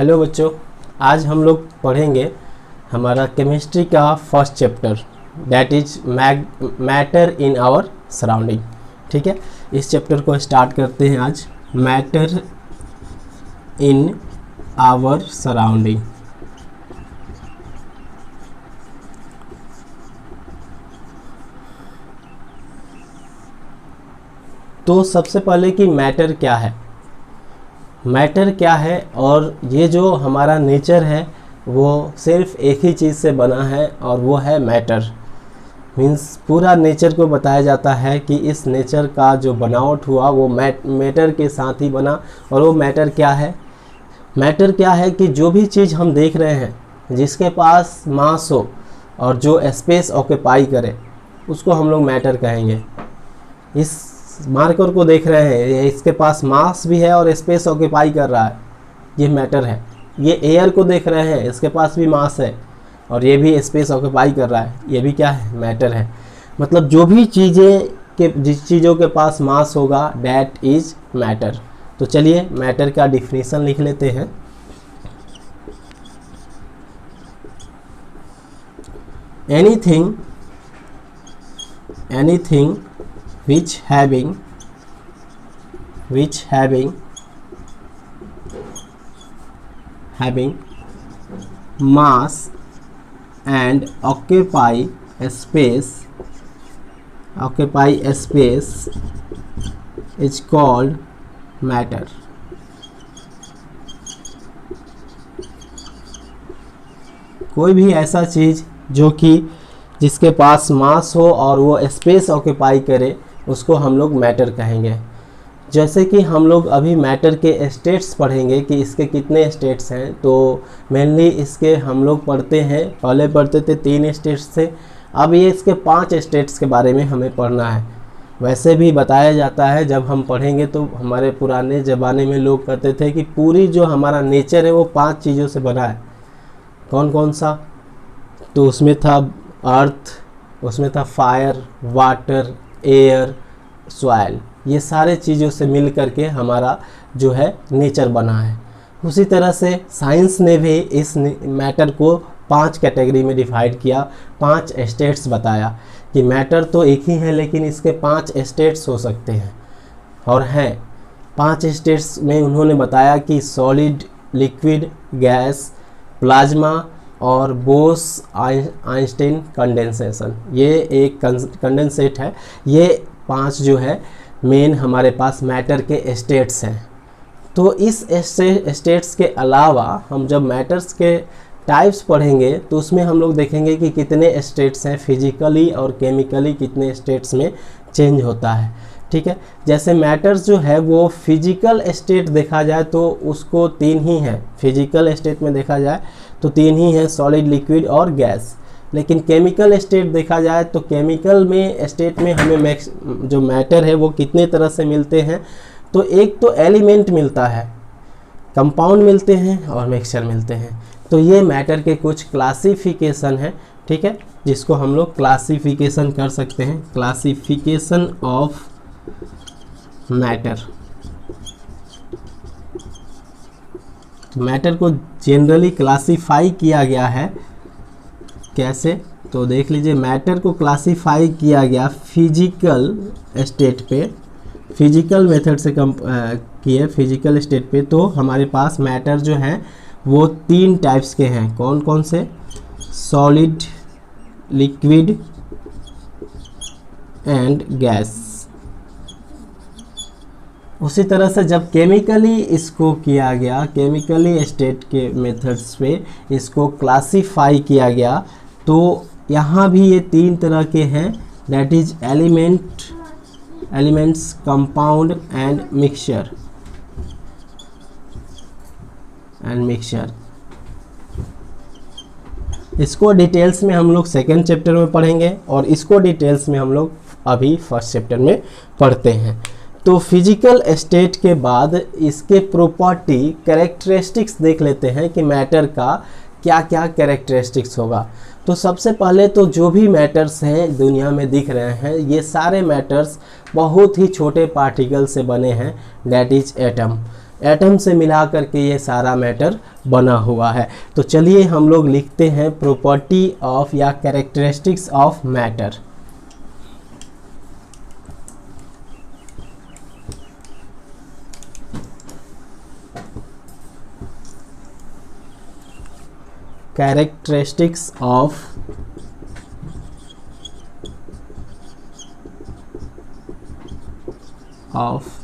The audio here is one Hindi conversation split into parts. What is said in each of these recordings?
हेलो बच्चों, आज हम लोग पढ़ेंगे हमारा केमिस्ट्री का first chapter that is matter in our surrounding. ठीक है, इस चैप्टर को स्टार्ट करते हैं आज। Matter in our surrounding. तो सबसे पहले कि मैटर क्या है, मैटर क्या है और ये जो हमारा नेचर है वो सिर्फ एक ही चीज़ से बना है और वो है मैटर। मीन्स पूरा नेचर को बताया जाता है कि इस नेचर का जो बनावट हुआ वो मैटर के साथ ही बना। और वो मैटर क्या है? मैटर क्या है कि जो भी चीज़ हम देख रहे हैं जिसके पास मास हो और जो स्पेस ऑक्यूपाई करे उसको हम लोग मैटर कहेंगे। इस मार्कर को देख रहे हैं, इसके पास मास भी है और स्पेस ऑक्यूपाई कर रहा है, ये मैटर है। ये एयर को देख रहे हैं, इसके पास भी मास है और ये भी स्पेस ऑक्यूपाई कर रहा है, ये भी क्या है? मैटर है। मतलब जो भी जिस चीज़ों के पास मास होगा दैट इज मैटर। तो चलिए मैटर का डिफिनीशन लिख लेते हैं। Anything which having mass and occupy space is called matter। कोई भी ऐसा चीज़ जो कि जिसके पास मास हो और वो स्पेस ऑक्यूपाई करे उसको हम लोग मैटर कहेंगे। जैसे कि हम लोग अभी मैटर के स्टेट्स पढ़ेंगे कि इसके कितने स्टेट्स हैं। तो मेनली इसके हम लोग पढ़ते हैं, पहले पढ़ते थे 3 स्टेट्स थे, अब ये इसके 5 स्टेट्स के बारे में हमें पढ़ना है। वैसे भी बताया जाता है जब हम पढ़ेंगे तो हमारे पुराने ज़माने में लोग कहते थे कि पूरी जो हमारा नेचर है वो 5 चीज़ों से बना है। कौन कौन सा? तो उसमें था अर्थ, उसमें था फायर, वाटर, एयर, सॉइल। ये सारे चीज़ों से मिल करके हमारा जो है नेचर बना है। उसी तरह से साइंस ने भी इस मैटर को 5 कैटेगरी में डिवाइड किया, 5 स्टेट्स बताया कि मैटर तो एक ही है लेकिन इसके 5 स्टेट्स हो सकते हैं। और हैं 5 स्टेट्स में उन्होंने बताया कि सॉलिड, लिक्विड, गैस, प्लाज्मा और बोस आइंस्टाइन कंडेंसेशन। ये एक कंडेंसेट है। ये 5 जो है मेन हमारे पास मैटर के स्टेट्स हैं। तो इस स्टेट्स के अलावा हम जब मैटर्स के टाइप्स पढ़ेंगे तो उसमें हम लोग देखेंगे कि कितने स्टेट्स हैं, फिजिकली और केमिकली कितने स्टेट्स में चेंज होता है। ठीक है, जैसे मैटर्स जो है वो फिजिकल स्टेट देखा जाए तो उसको 3 ही है। फिजिकल स्टेट में देखा जाए तो 3 ही है, सॉलिड, लिक्विड और गैस। लेकिन केमिकल स्टेट देखा जाए तो केमिकल में स्टेट में हमें जो मैटर है वो कितने तरह से मिलते हैं। तो एक तो एलिमेंट मिलता है, कंपाउंड मिलते हैं और मिक्सचर मिलते हैं। तो ये मैटर के कुछ क्लासिफिकेशन है। ठीक है, जिसको हम लोग क्लासिफिकेशन कर सकते हैं, क्लासिफिकेशन ऑफ मैटर। मैटर को जनरली क्लासिफाई किया गया है। कैसे? तो देख लीजिए, मैटर को क्लासिफाई किया गया फिजिकल स्टेट पे, फिजिकल मेथड से किए फिजिकल स्टेट पे। तो हमारे पास मैटर जो है वो 3 टाइप्स के हैं। कौन कौन से? Solid, liquid and gas. उसी तरह से जब केमिकली इसको किया गया, केमिकली स्टेट के मेथड्स पे इसको क्लासिफाई किया गया, तो यहाँ भी ये 3 तरह के हैं, that is elements, compound and mixture. इसको डिटेल्स में हम लोग सेकेंड चैप्टर में पढ़ेंगे और इसको डिटेल्स में हम लोग अभी फर्स्ट चैप्टर में पढ़ते हैं। तो फिजिकल स्टेट के बाद इसके प्रॉपर्टी, कैरेक्टरिस्टिक्स देख लेते हैं कि मैटर का क्या क्या कैरेक्टरिस्टिक्स होगा। तो सबसे पहले तो जो भी मैटर्स हैं दुनिया में दिख रहे हैं, ये सारे मैटर्स बहुत ही छोटे पार्टिकल से बने हैं, दैट इज एटम। एटम से मिला करके ये सारा मैटर बना हुआ है। तो चलिए हम लोग लिखते हैं प्रॉपर्टी ऑफ या characteristics of matter. Characteristics of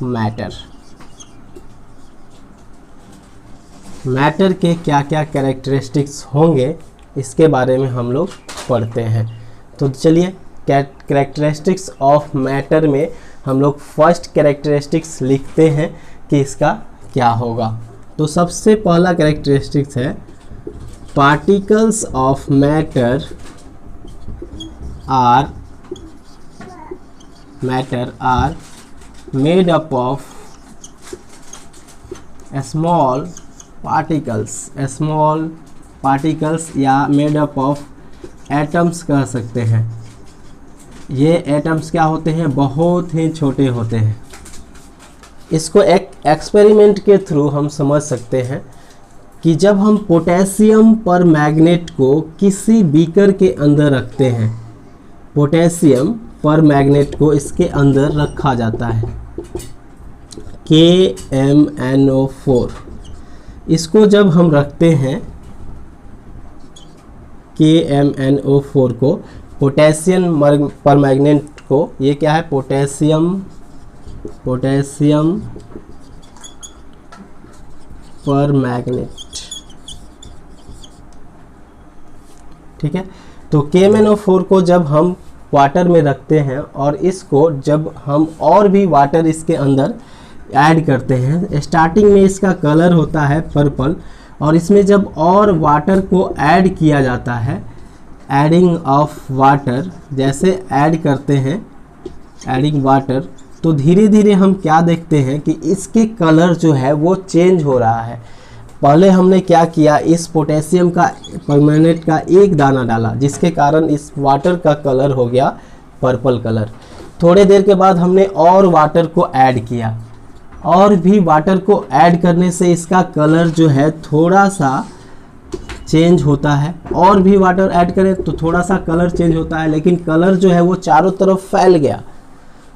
matter. Matter के क्या क्या कैरेक्टरिस्टिक्स होंगे इसके बारे में हम लोग पढ़ते हैं। तो चलिए कैरेक्टरिस्टिक्स ऑफ मैटर में हम लोग फर्स्ट कैरेक्टरिस्टिक्स लिखते हैं कि इसका क्या होगा। तो सबसे पहला कैरेक्टरिस्टिक्स है particles of matter are made up of small particles या made up of atoms कह सकते हैं। ये एटम्स क्या होते हैं, बहुत ही छोटे होते हैं। इसको एक एक्सपेरिमेंट के थ्रू हम समझ सकते हैं कि जब हम पोटेशियम पर मैग्नेट को किसी बीकर के अंदर रखते हैं, पोटेशियम पर मैग्नेट को इसके अंदर रखा जाता है KMnO4। इसको जब हम रखते हैं KMnO4 को, पोटेशियम पर मैग्नेट को, ये क्या है पोटेशियम पर मैग्नेट, ठीक है। तो KMnO4 को जब हम वाटर में रखते हैं और इसको जब हम और भी वाटर इसके अंदर ऐड करते हैं, स्टार्टिंग में इसका कलर होता है पर्पल, और इसमें जब और वाटर को ऐड किया जाता है, एडिंग ऑफ वाटर, जैसे ऐड करते हैं एडिंग वाटर, तो धीरे धीरे हम क्या देखते हैं कि इसके कलर जो है वो चेंज हो रहा है। पहले हमने क्या किया, इस पोटेशियम का परमैंगनेट का एक दाना डाला, जिसके कारण इस वाटर का कलर हो गया पर्पल कलर। थोड़े देर के बाद हमने और वाटर को ऐड किया, और भी वाटर को ऐड करने से इसका कलर जो है थोड़ा सा चेंज होता है, और भी वाटर ऐड करें तो थोड़ा सा कलर चेंज होता है, लेकिन कलर जो है वो चारों तरफ फैल गया।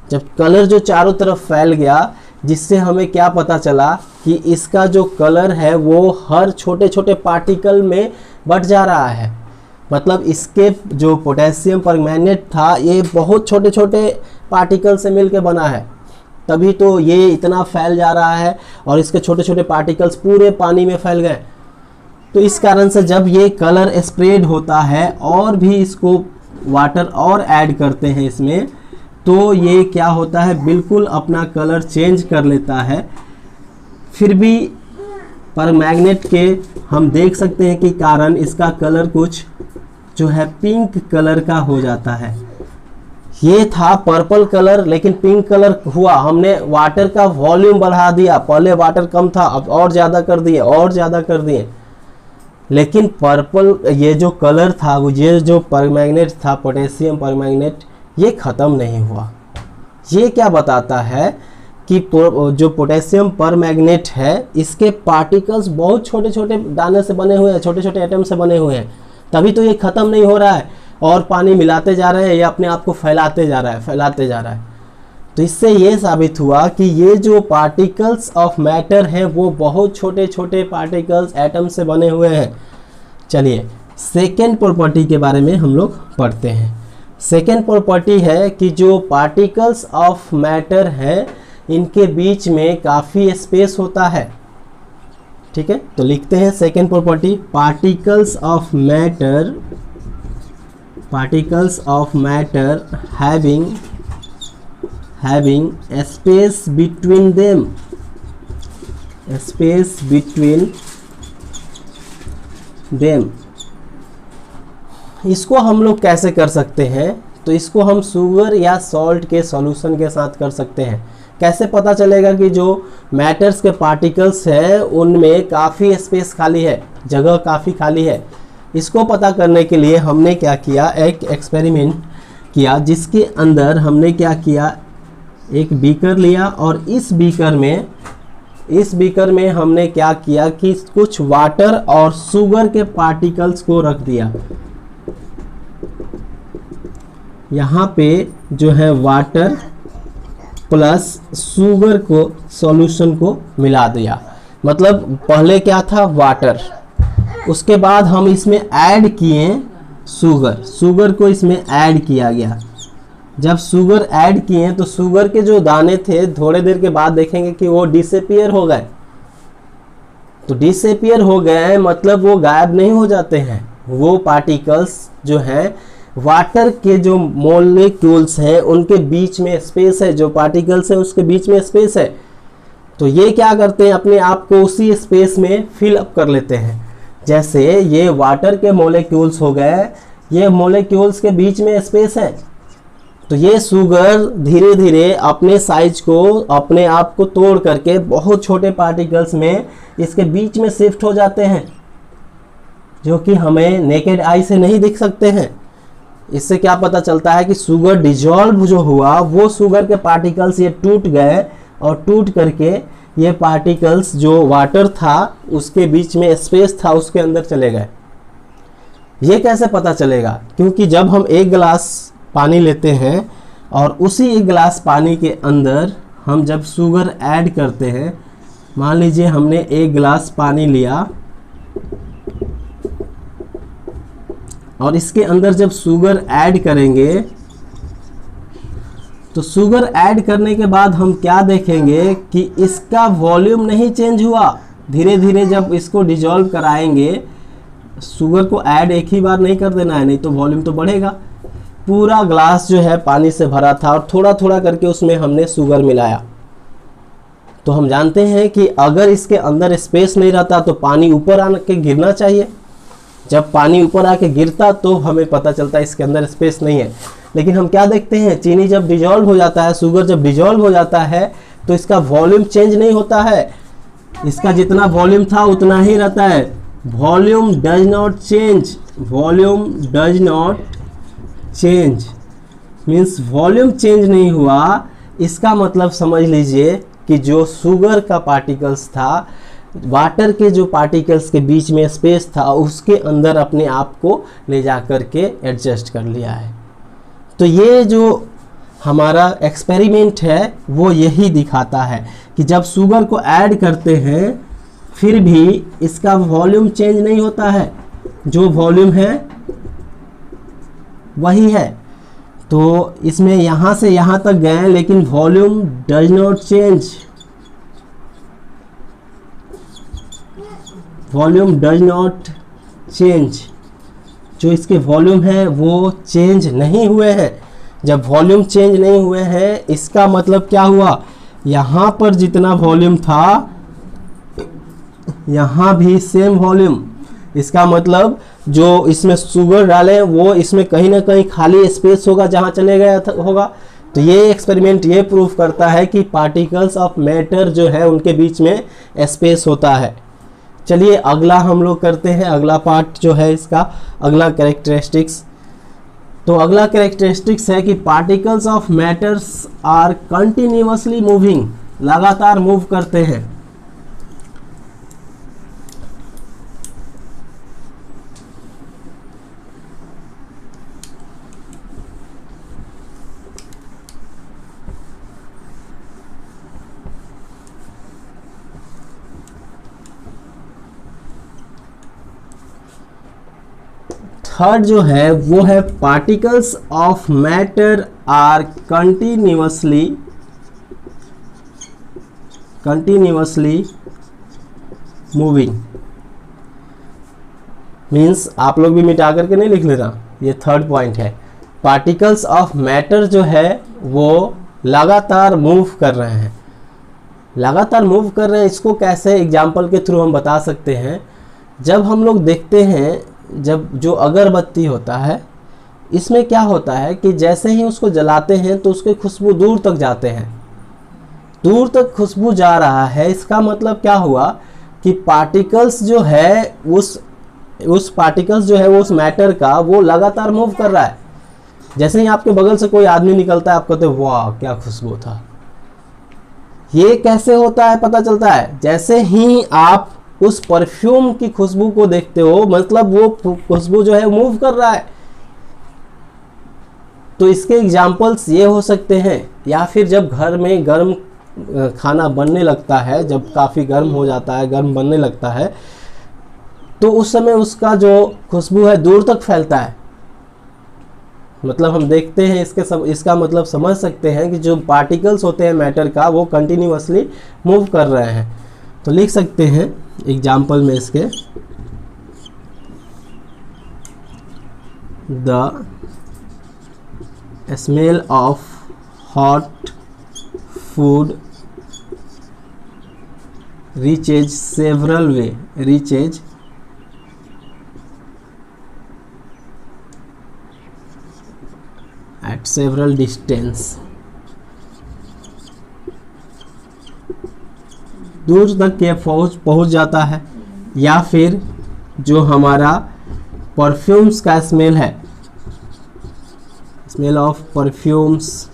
जब कलर जो चारों तरफ फैल गया, जिससे हमें क्या पता चला कि इसका जो कलर है वो हर छोटे छोटे पार्टिकल में बट जा रहा है। मतलब इसके जो पोटेशियम परमैंगनेट था ये बहुत छोटे छोटे पार्टिकल से मिलकर बना है, तभी तो ये इतना फैल जा रहा है, और इसके छोटे छोटे पार्टिकल्स पूरे पानी में फैल गए। तो इस कारण से जब ये कलर स्प्रेड होता है और भी इसको वाटर और ऐड करते हैं इसमें, तो ये क्या होता है, बिल्कुल अपना कलर चेंज कर लेता है। फिर भी परमैंगनेट के हम देख सकते हैं कि कारण इसका कलर कुछ जो है पिंक कलर का हो जाता है। ये था पर्पल कलर, लेकिन पिंक कलर हुआ। हमने वाटर का वॉल्यूम बढ़ा दिया, पहले वाटर कम था, अब और ज़्यादा कर दिए, और ज़्यादा कर दिए, लेकिन पर्पल ये जो कलर था, वो ये जो परमैंगनेट था पोटेशियम परमैंगनेट, ये ख़त्म नहीं हुआ। ये क्या बताता है कि जो पोटेशियम परमैंगनेट है इसके पार्टिकल्स बहुत छोटे छोटे दाने से बने हुए हैं, छोटे छोटे एटम से बने हुए हैं, तभी तो ये ख़त्म नहीं हो रहा है, और पानी मिलाते जा रहे हैं, ये अपने आप को फैलाते जा रहा है। तो इससे ये साबित हुआ कि ये जो पार्टिकल्स ऑफ मैटर हैं वो बहुत छोटे छोटे पार्टिकल्स एटम से बने हुए हैं। चलिए सेकेंड प्रॉपर्टी के बारे में हम लोग पढ़ते हैं। सेकेंड प्रॉपर्टी है कि जो पार्टिकल्स ऑफ मैटर हैं इनके बीच में काफ़ी स्पेस होता है, ठीक है। तो लिखते हैं second property, particles of matter having space between them। इसको हम लोग कैसे कर सकते हैं, तो इसको हम शुगर या सॉल्ट के सॉल्यूशन के साथ कर सकते हैं। कैसे पता चलेगा कि जो मैटर्स के पार्टिकल्स हैं उनमें काफ़ी स्पेस खाली है, जगह काफ़ी खाली है। इसको पता करने के लिए हमने क्या किया, एक एक्सपेरिमेंट किया, जिसके अंदर हमने क्या किया, एक बीकर लिया और इस बीकर में इस बीकर में हमने क्या किया कि कुछ वाटर और शुगर के पार्टिकल्स को रख दिया। यहाँ पे जो है वाटर प्लस शुगर को सॉल्यूशन को मिला दिया। मतलब पहले क्या था वाटर, उसके बाद हम इसमें ऐड किए शुगर को इसमें ऐड किया गया। जब शुगर ऐड किए तो शुगर के जो दाने थे थोड़े देर के बाद देखेंगे कि वो डिसअपीयर हो गए। तो डिसअपीयर हो गए मतलब वो गायब नहीं हो जाते हैं, वो पार्टिकल्स जो हैं वाटर के जो मॉलिक्यूल्स हैं उनके बीच में स्पेस है, जो पार्टिकल्स है उसके बीच में स्पेस है। तो ये क्या करते हैं, अपने आप को उसी स्पेस में फिल अप कर लेते हैं। जैसे ये वाटर के मॉलिक्यूल्स हो गए, ये मॉलिक्यूल्स के बीच में स्पेस है, तो ये शुगर धीरे धीरे अपने साइज को, अपने आप को तोड़ करके बहुत छोटे पार्टिकल्स में इसके बीच में शिफ्ट हो जाते हैं, जो कि हमें नेकेड आई से नहीं दिख सकते हैं। इससे क्या पता चलता है कि शुगर डिजॉल्व जो हुआ वो शुगर के पार्टिकल्स ये टूट गए और टूट करके ये पार्टिकल्स जो वाटर था उसके बीच में स्पेस था उसके अंदर चले गए। ये कैसे पता चलेगा, क्योंकि जब हम एक गिलास पानी लेते हैं और उसी एक गिलास पानी के अंदर हम जब शुगर ऐड करते हैं, मान लीजिए हमने एक गिलास पानी लिया और इसके अंदर जब शुगर ऐड करेंगे तो शुगर ऐड करने के बाद हम क्या देखेंगे कि इसका वॉल्यूम नहीं चेंज हुआ। धीरे धीरे जब इसको डिजॉल्व कराएंगे, शुगर को ऐड एक ही बार नहीं कर देना है, नहीं तो वॉल्यूम तो बढ़ेगा। पूरा ग्लास जो है पानी से भरा था और थोड़ा थोड़ा करके उसमें हमने शुगर मिलाया। तो हम जानते हैं कि अगर इसके अंदर स्पेस नहीं रहता तो पानी ऊपर आके गिरना चाहिए। जब पानी ऊपर आके गिरता तो हमें पता चलता है इसके अंदर स्पेस नहीं है। लेकिन हम क्या देखते हैं, चीनी जब डिजॉल्व हो जाता है, शुगर जब डिजॉल्व हो जाता है तो इसका वॉल्यूम चेंज नहीं होता है, इसका जितना वॉल्यूम था उतना ही रहता है। Volume does not change, volume does not change means volume change नहीं हुआ। इसका मतलब समझ लीजिए कि जो शुगर का पार्टिकल्स था, वाटर के जो पार्टिकल्स के बीच में स्पेस था, उसके अंदर अपने आप को ले जा कर के एडजस्ट कर लिया है। तो ये जो हमारा एक्सपेरिमेंट है वो यही दिखाता है कि जब शुगर को ऐड करते हैं फिर भी इसका वॉल्यूम चेंज नहीं होता है, जो वॉल्यूम है वही है। तो इसमें यहाँ से यहाँ तक गए लेकिन volume does not change, volume does not change, जो इसके वॉल्यूम है वो चेंज नहीं हुए हैं। जब वॉल्यूम चेंज नहीं हुए हैं इसका मतलब क्या हुआ, यहाँ पर जितना वॉल्यूम था यहाँ भी सेम वॉल्यूम। इसका मतलब जो इसमें शुगर डाले वो इसमें कहीं ना कहीं खाली स्पेस होगा जहाँ चले गया होगा। तो ये एक्सपेरिमेंट ये प्रूफ करता है कि पार्टिकल्स ऑफ मैटर जो है उनके बीच में स्पेस होता है। चलिए अगला हम लोग करते हैं, अगला पार्ट जो है इसका अगला कैरेक्टरिस्टिक्स। तो अगला कैरेक्टरिस्टिक्स है कि particles of matters are continuously moving, लगातार मूव करते हैं। थर्ड जो है वो है particles of matter are continuously moving. Means आप लोग भी मिटा करके नहीं लिख लेना, ये थर्ड पॉइंट है। पार्टिकल्स ऑफ मैटर जो है वो लगातार मूव कर रहे हैं, लगातार मूव कर रहे हैं। इसको कैसे एग्जाम्पल के थ्रू हम बता सकते हैं। जब हम लोग देखते हैं, जब जो अगरबत्ती होता है इसमें क्या होता है कि जैसे ही उसको जलाते हैं तो उसके खुशबू दूर तक जाते हैं, दूर तक खुशबू जा रहा है। इसका मतलब क्या हुआ कि पार्टिकल्स जो है उस पार्टिकल्स जो है वो उस मैटर का वो लगातार मूव कर रहा है। जैसे ही आपके बगल से कोई आदमी निकलता है आप कहते हैं वाह क्या खुशबू था, ये कैसे होता है पता चलता है, जैसे ही आप उस परफ्यूम की खुशबू को देखते हो, मतलब वो खुशबू जो है मूव कर रहा है। तो इसके एग्जाम्पल्स ये हो सकते हैं, या फिर जब घर में गर्म खाना बनने लगता है, जब काफ़ी गर्म हो जाता है, गर्म बनने लगता है, तो उस समय उसका जो खुशबू है दूर तक फैलता है। मतलब हम देखते हैं इसका मतलब समझ सकते हैं कि जो पार्टिकल्स होते हैं मैटर का, वो कंटिन्यूअसली मूव कर रहे हैं। तो लिख सकते हैं एग्जाम्पल में इसके, the smell of hot food reaches several way reaches at several distance, दूर तक ये पहुंच जाता है। या फिर जो हमारा परफ्यूम्स का स्मेल है, स्मेल ऑफ परफ्यूम्स,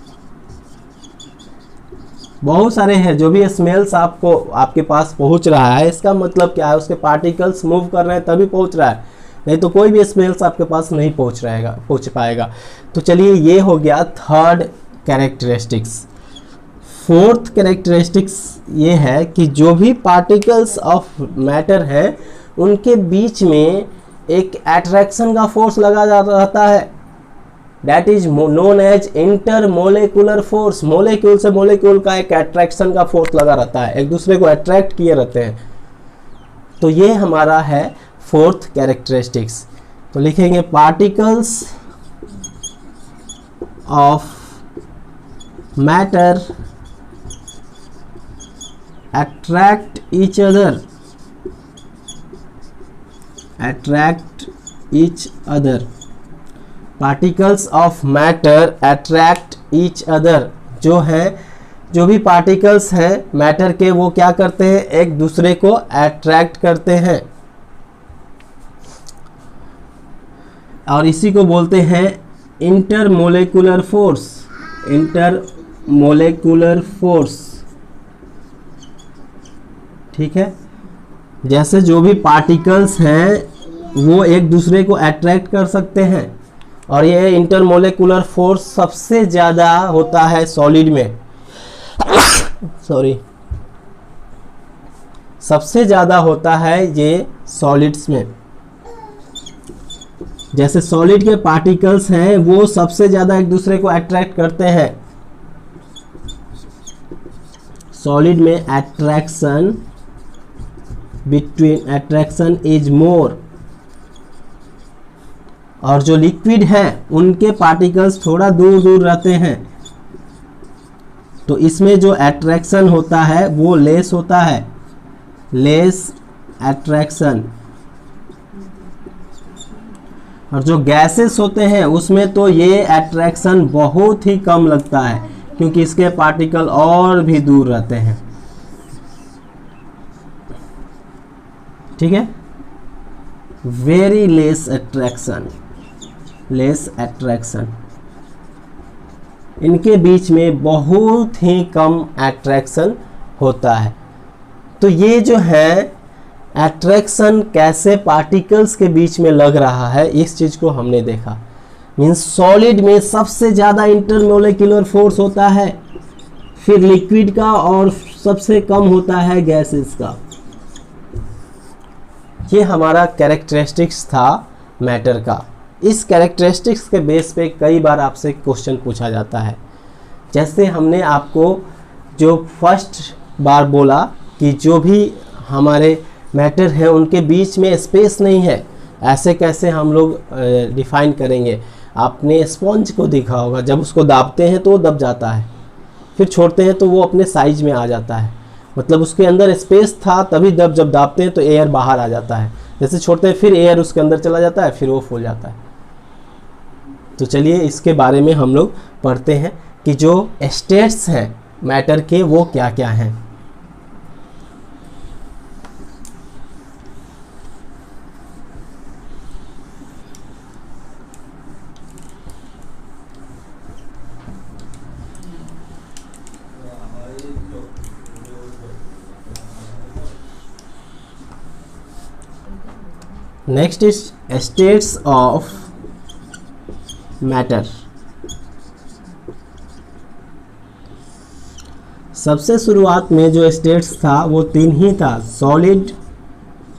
बहुत सारे हैं जो भी स्मेल्स आपके पास पहुंच रहा है, इसका मतलब क्या है, उसके पार्टिकल्स मूव कर रहे हैं तभी पहुंच रहा है, नहीं तो कोई भी स्मेल्स आपके पास नहीं पहुंच पाएगा। तो चलिए ये हो गया थर्ड कैरेक्टरिस्टिक्स। फोर्थ कैरेक्टरिस्टिक्स ये है कि जो भी पार्टिकल्स ऑफ मैटर हैं उनके बीच में एक अट्रैक्शन का फोर्स लगा रहता है, that is known as intermolecular force. Molecule से मोलेक्यूल का एक अट्रैक्शन का फोर्स लगा रहता है, एक दूसरे को अट्रैक्ट किए रहते हैं। तो ये हमारा है फोर्थ कैरेक्टरिस्टिक्स। तो लिखेंगे particles of matter attract each other, particles of matter attract each other। जो भी पार्टिकल्स हैं मैटर के, वो क्या करते हैं, एक दूसरे को अट्रैक्ट करते हैं, और इसी को बोलते हैं इंटरमोलेकुलर फोर्स। इंटरमोलेकुलर फोर्स, ठीक है। जैसे जो भी पार्टिकल्स हैं वो एक दूसरे को अट्रैक्ट कर सकते हैं, और ये इंटरमोलेकुलर फोर्स सबसे ज़्यादा होता है सॉलिड में सबसे ज़्यादा होता है ये सॉलिड्स में। जैसे सॉलिड के पार्टिकल्स हैं वो सबसे ज़्यादा एक दूसरे को अट्रैक्ट करते हैं, सॉलिड में अट्रैक्शन इज मोर। और जो लिक्विड है उनके पार्टिकल्स थोड़ा दूर दूर रहते हैं, तो इसमें जो अट्रैक्शन होता है वो लेस होता है, लेस अट्रैक्शन। और जो गैसेस होते हैं उसमें तो ये अट्रैक्शन बहुत ही कम लगता है, क्योंकि इसके पार्टिकल और भी दूर रहते हैं, ठीक है। वेरी लेस अट्रैक्शन, इनके बीच में बहुत ही कम अट्रैक्शन होता है। तो ये जो है अट्रैक्शन कैसे पार्टिकल्स के बीच में लग रहा है, इस चीज को हमने देखा। मीन्स सॉलिड में सबसे ज़्यादा इंटरमोलेकुलर फोर्स होता है, फिर लिक्विड का, और सबसे कम होता है गैसेस का। ये हमारा कैरेक्टरिस्टिक्स था मैटर का। इस कैरेक्टरिस्टिक्स के बेस पे कई बार आपसे क्वेश्चन पूछा जाता है। जैसे हमने आपको जो फर्स्ट बार बोला कि जो भी हमारे मैटर है उनके बीच में स्पेस नहीं है, ऐसे कैसे हम लोग डिफाइन करेंगे। आपने स्पंज को देखा होगा, जब उसको दाबते हैं तो वो दब जाता है, फिर छोड़ते हैं तो वो अपने साइज में आ जाता है, मतलब उसके अंदर स्पेस था तभी जब दाबते हैं तो एयर बाहर आ जाता है, जैसे छोड़ते हैं फिर एयर उसके अंदर चला जाता है, फिर वो फूल जाता है। तो चलिए इसके बारे में हम लोग पढ़ते हैं कि जो स्टेट्स हैं मैटर के वो क्या क्या हैं। Next is states of matter. सबसे शुरुआत में जो स्टेट्स था वो 3 ही था, solid,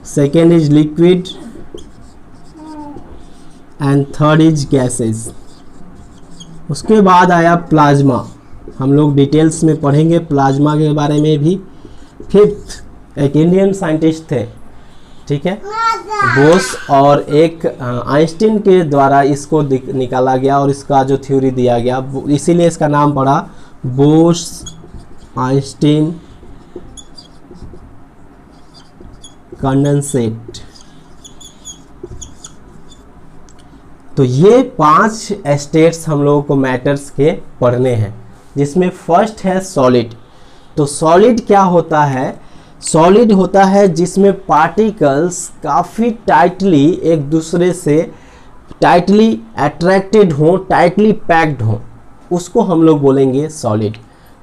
second is liquid and third is gases. उसके बाद आया प्लाज्मा, हम लोग डिटेल्स में पढ़ेंगे प्लाज्मा के बारे में भी। फिफ्थ एक इंडियन साइंटिस्ट थे, ठीक है, बोस, और एक आइंस्टीन के द्वारा इसको निकाला गया और इसका जो थ्योरी दिया गया, इसीलिए इसका नाम पड़ा बोस आइंस्टीन कंडेंसेट। तो ये 5 स्टेट्स हम लोगों को मैटर्स के पढ़ने हैं, जिसमें फर्स्ट है सॉलिड। तो सॉलिड क्या होता है? सॉलिड होता है जिसमें पार्टिकल्स काफ़ी टाइटली एक दूसरे से टाइटली अट्रैक्टेड हो, टाइटली पैक्ड हो, उसको हम लोग बोलेंगे सॉलिड।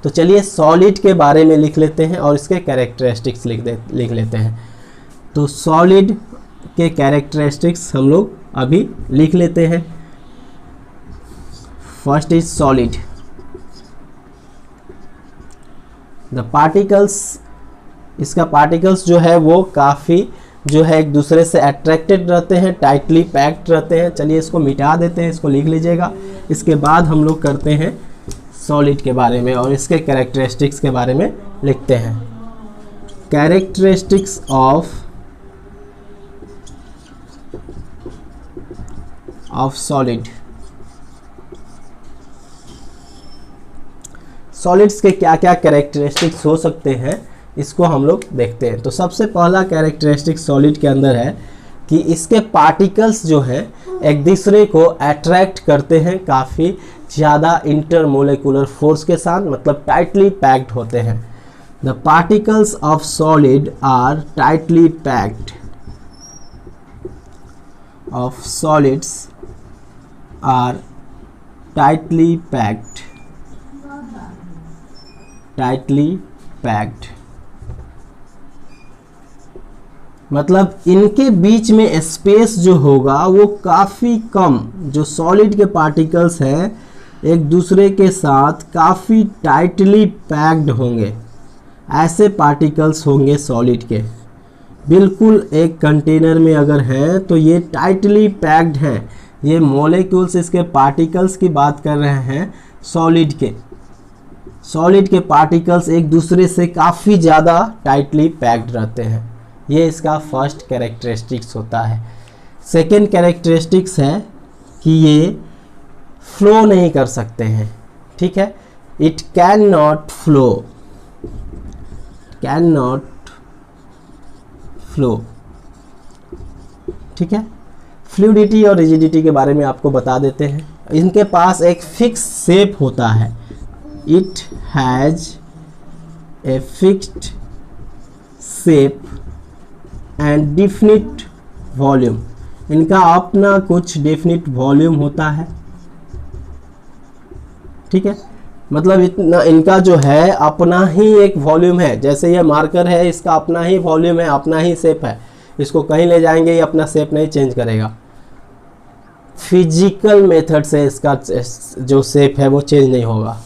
तो चलिए सॉलिड के बारे में लिख लेते हैं और इसके कैरेक्टरिस्टिक्स लिख लेते हैं। तो सॉलिड के कैरेक्टरिस्टिक्स हम लोग अभी लिख लेते हैं। First is solid, the particles, इसका पार्टिकल्स जो है वो काफ़ी जो है एक दूसरे से अट्रैक्टेड रहते हैं, टाइटली पैक्ड रहते हैं। चलिए इसको मिटा देते हैं, इसको लिख लीजिएगा। इसके बाद हम लोग करते हैं सॉलिड के बारे में और इसके कैरेक्टरिस्टिक्स के बारे में लिखते हैं। Characteristics of solid. सॉलिड्स के क्या क्या कैरेक्टरिस्टिक्स हो सकते हैं इसको हम लोग देखते हैं। तो सबसे पहला कैरेक्टरिस्टिक सॉलिड के अंदर है कि इसके पार्टिकल्स जो हैं एक दूसरे को अट्रैक्ट करते हैं काफ़ी ज़्यादा इंटरमोलेकुलर फोर्स के साथ, मतलब टाइटली पैक्ड होते हैं। The particles of solid are tightly packed, of solids are tightly packed, tightly packed, मतलब इनके बीच में स्पेस जो होगा वो काफ़ी कम, जो सॉलिड के पार्टिकल्स हैं एक दूसरे के साथ काफ़ी टाइटली पैक्ड होंगे। ऐसे पार्टिकल्स होंगे सॉलिड के, बिल्कुल एक कंटेनर में अगर हैं तो ये टाइटली पैक्ड हैं। ये मॉलिक्यूल्स, इसके पार्टिकल्स की बात कर रहे हैं सॉलिड के। सॉलिड के पार्टिकल्स एक दूसरे से काफ़ी ज़्यादा टाइटली पैक्ड रहते हैं। ये इसका फर्स्ट कैरेक्टरिस्टिक्स होता है। सेकेंड कैरेक्टरिस्टिक्स है कि ये फ्लो नहीं कर सकते हैं, ठीक है, it can not flow, can not flow, ठीक है। फ्लूइडिटी और रिजिडिटी के बारे में आपको बता देते हैं। इनके पास एक फिक्स शेप होता है, it has a fixed shape and definite volume. इनका अपना कुछ डेफिनिट वॉल्यूम होता है, ठीक है, मतलब इतना इनका जो है अपना ही एक वॉल्यूम है। जैसे ये मार्कर है, इसका अपना ही वॉल्यूम है, अपना ही शेप है, इसको कहीं ले जाएंगे ये अपना शेप नहीं चेंज करेगा। फिजिकल मेथड से इसका जो शेप है वो चेंज नहीं होगा।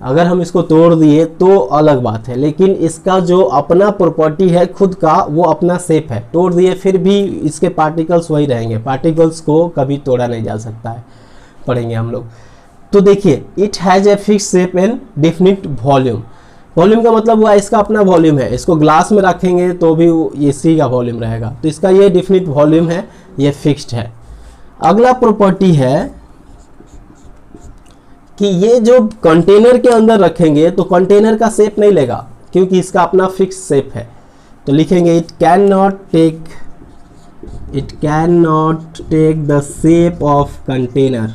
अगर हम इसको तोड़ दिए तो अलग बात है, लेकिन इसका जो अपना प्रॉपर्टी है खुद का, वो अपना शेप है। तोड़ दिए फिर भी इसके पार्टिकल्स वही रहेंगे, पार्टिकल्स को कभी तोड़ा नहीं जा सकता है, पढ़ेंगे हम लोग। तो देखिए, it has a fix shape and definite volume. Volume का मतलब हुआ इसका अपना वॉल्यूम है, इसको ग्लास में रखेंगे तो भी इसी का वॉल्यूम रहेगा। तो इसका ये डेफिनिट वॉल्यूम है, ये फिक्स्ड है। अगला प्रॉपर्टी है कि ये जो कंटेनर के अंदर रखेंगे तो कंटेनर का शेप नहीं लेगा, क्योंकि इसका अपना फिक्स शेप है। तो लिखेंगे it can not take the shape of container,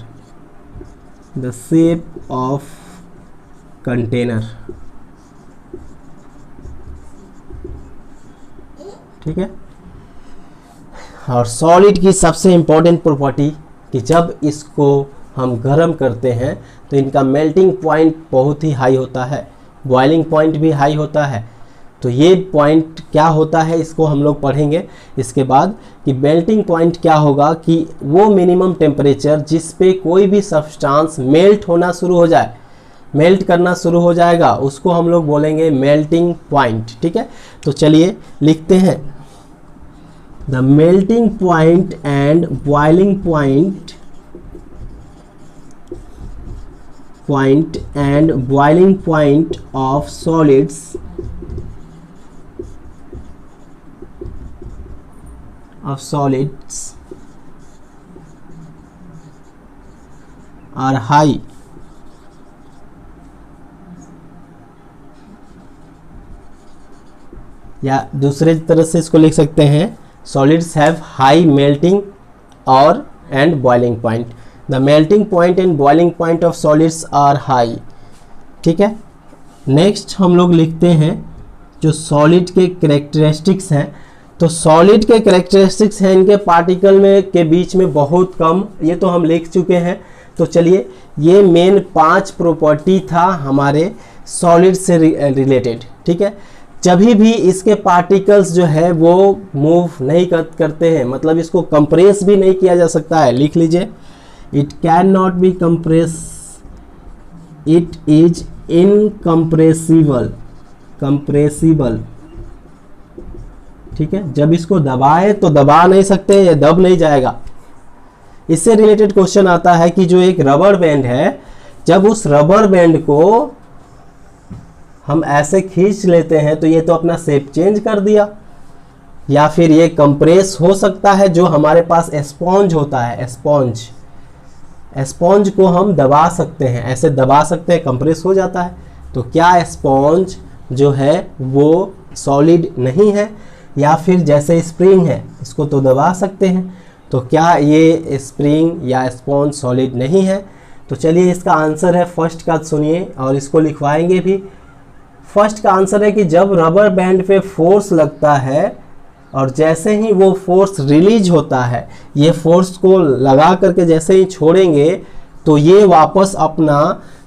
the shape of container, ठीक है। और सॉलिड की सबसे इंपॉर्टेंट प्रॉपर्टी कि जब इसको हम गर्म करते हैं तो इनका मेल्टिंग पॉइंट बहुत ही हाई होता है, बॉइलिंग पॉइंट भी हाई होता है। तो ये पॉइंट क्या होता है इसको हम लोग पढ़ेंगे इसके बाद कि मेल्टिंग पॉइंट क्या होगा, कि वो मिनिमम टेम्परेचर जिस पे कोई भी सब्सटेंस मेल्ट होना शुरू हो जाए, मेल्ट करना शुरू हो जाएगा, उसको हम लोग बोलेंगे मेल्टिंग पॉइंट। ठीक है, तो चलिए लिखते हैं the melting point and boiling point and boiling point of solids are high या दूसरे तरह से इसको लिख सकते हैं solids have high melting और and boiling point। The melting point and boiling point of solids are high। ठीक है, नेक्स्ट हम लोग लिखते हैं जो सॉलिड के कैरेक्टरिस्टिक्स हैं। तो सॉलिड के कैरेक्टरिस्टिक्स हैं इनके पार्टिकल में के बीच में बहुत कम, ये तो हम लिख चुके हैं। तो चलिए, ये मेन 5 प्रॉपर्टी था हमारे सॉलिड से रिलेटेड। ठीक है, जब भी इसके पार्टिकल्स जो है वो मूव नहीं करते हैं, मतलब इसको कंप्रेस भी नहीं किया जा सकता है। लिख लीजिए, it cannot be compressed, it is incompressible। ठीक है, जब इसको दबाए तो दबा नहीं सकते, ये दब नहीं जाएगा। इससे रिलेटेड क्वेश्चन आता है कि जो एक रबर बैंड है, जब उस रबर बैंड को हम ऐसे खींच लेते हैं तो ये तो अपना शेप चेंज कर दिया, या फिर ये कंप्रेस हो सकता है। जो हमारे पास स्पॉन्ज होता है, स्पॉन्ज को हम दबा सकते हैं, ऐसे दबा सकते हैं, कंप्रेस हो जाता है। तो क्या स्पॉन्ज जो है वो सॉलिड नहीं है? या फिर जैसे स्प्रिंग है, इसको तो दबा सकते हैं, तो क्या ये स्प्रिंग या स्पॉन्ज सॉलिड नहीं है? तो चलिए, इसका आंसर है फर्स्ट का, सुनिए और इसको लिखवाएंगे भी। फर्स्ट का आंसर है कि जब रबर बैंड पे फोर्स लगता है और जैसे ही वो फोर्स रिलीज होता है, ये फोर्स को लगा करके जैसे ही छोड़ेंगे तो ये वापस अपना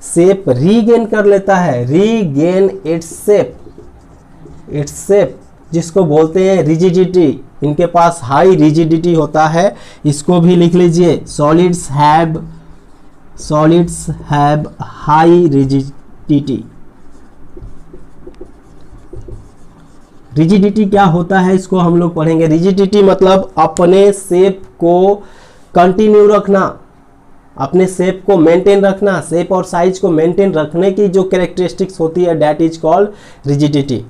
शेप रीगेन कर लेता है, रीगेन इट्स शेप, जिसको बोलते हैं रिजिडिटी। इनके पास हाई रिजिडिटी होता है, इसको भी लिख लीजिए, solids have high rigidity. Rigidity क्या होता है इसको हम लोग पढ़ेंगे। रिजिडिटी मतलब अपने शेप को कंटिन्यू रखना, अपने शेप को मेंटेन रखना, शेप और साइज को मेंटेन रखने की जो कैरेक्टरिस्टिक्स होती है, that is called rigidity.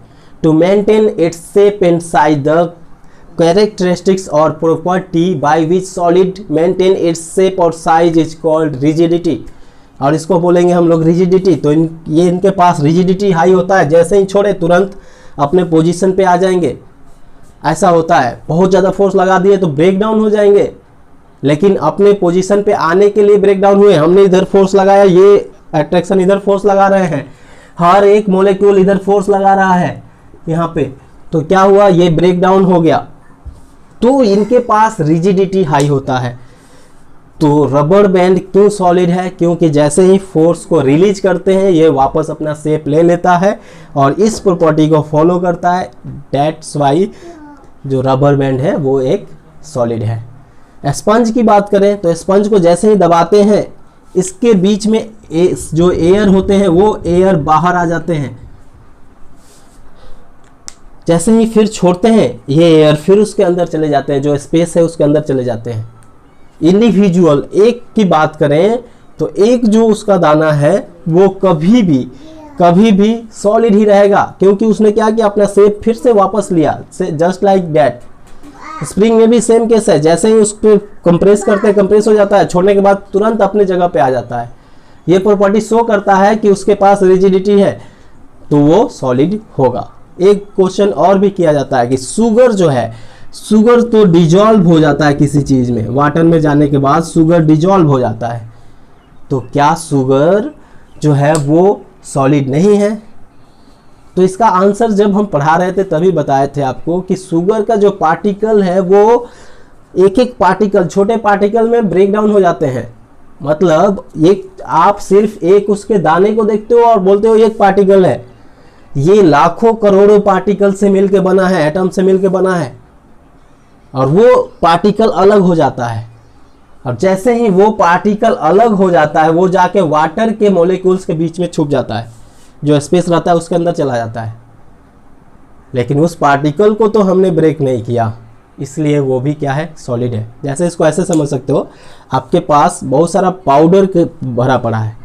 To maintain its shape and size, the characteristics और property by which solid maintain its shape और साइज इज कॉल्ड रिजिडिटी। और इसको बोलेंगे हम लोग रिजिडिटी। तो ये इनके पास रिजिडिटी हाई होता है, जैसे ही छोड़े तुरंत अपने पोजीशन पे आ जाएंगे, ऐसा होता है। बहुत ज़्यादा फोर्स लगा दिए तो ब्रेक डाउन हो जाएंगे, लेकिन अपने पोजीशन पे आने के लिए ब्रेक डाउन हुए। हमने इधर फोर्स लगाया, ये अट्रैक्शन इधर फोर्स लगा रहे हैं, हर एक मॉलिक्यूल इधर फोर्स लगा रहा है यहाँ पे, तो क्या हुआ, ये ब्रेक डाउन हो गया। तो इनके पास रिजिडिटी हाई होता है। तो रबर बैंड क्यों सॉलिड है? क्योंकि जैसे ही फोर्स को रिलीज करते हैं ये वापस अपना शेप ले लेता है और इस प्रॉपर्टी को फॉलो करता है। दैट्स वाई जो रबर बैंड है वो एक सॉलिड है। स्पंज की बात करें तो स्पंज को जैसे ही दबाते हैं, इसके बीच में जो एयर होते हैं वो एयर बाहर आ जाते हैं। जैसे ही फिर छोड़ते हैं, ये एयर फिर उसके अंदर चले जाते हैं, जो स्पेस है उसके अंदर चले जाते हैं। इंडिविजुअल एक की बात करें तो एक जो उसका दाना है वो कभी भी सॉलिड ही रहेगा, क्योंकि उसने क्या किया, अपना शेप फिर से वापस लिया। जस्ट लाइक दैट स्प्रिंग में भी सेम केस है, जैसे ही उसको कंप्रेस करते हैं कंप्रेस हो जाता है, छोड़ने के बाद तुरंत अपने जगह पे आ जाता है। ये प्रॉपर्टी शो करता है कि उसके पास रिजिडिटी है तो वो सॉलिड होगा। एक क्वेश्चन और भी किया जाता है कि शुगर जो है, शुगर तो डिजॉल्व हो जाता है किसी चीज में, वाटर में जाने के बाद शुगर डिजॉल्व हो जाता है, तो क्या शुगर जो है वो सॉलिड नहीं है? तो इसका आंसर जब हम पढ़ा रहे थे तभी बताए थे आपको कि शुगर का जो पार्टिकल है वो एक एक पार्टिकल, छोटे पार्टिकल में ब्रेक डाउन हो जाते हैं। मतलब एक आप सिर्फ एक उसके दाने को देखते हो और बोलते हो एक पार्टिकल है, ये लाखों करोड़ों पार्टिकल से मिलकर बना है, एटम से मिलकर बना है, और वो पार्टिकल अलग हो जाता है। और जैसे ही वो पार्टिकल अलग हो जाता है, वो जाके वाटर के मॉलिक्यूल्स के बीच में छुप जाता है, जो स्पेस रहता है उसके अंदर चला जाता है। लेकिन उस पार्टिकल को तो हमने ब्रेक नहीं किया, इसलिए वो भी क्या है, सॉलिड है। जैसे इसको ऐसे समझ सकते हो, आपके पास बहुत सारा पाउडर भरा पड़ा है,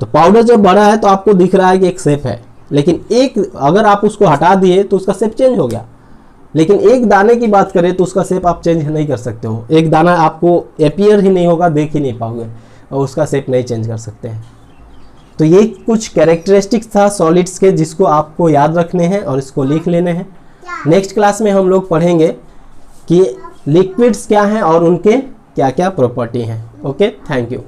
तो पाउडर जब भरा है तो आपको दिख रहा है कि एक शेप है, लेकिन एक अगर आप उसको हटा दिए तो उसका शेप चेंज हो गया। लेकिन एक दाने की बात करें तो उसका शेप आप चेंज नहीं कर सकते हो, एक दाना आपको अपीयर ही नहीं होगा, देख ही नहीं पाओगे, और उसका शेप नहीं चेंज कर सकते हैं। तो ये कुछ कैरेक्टरिस्टिक्स था सॉलिड्स के, जिसको आपको याद रखने हैं और इसको लिख लेने हैं। नेक्स्ट क्लास में हम लोग पढ़ेंगे कि लिक्विड्स क्या हैं और उनके क्या क्या प्रॉपर्टी हैं। Okay, thank you.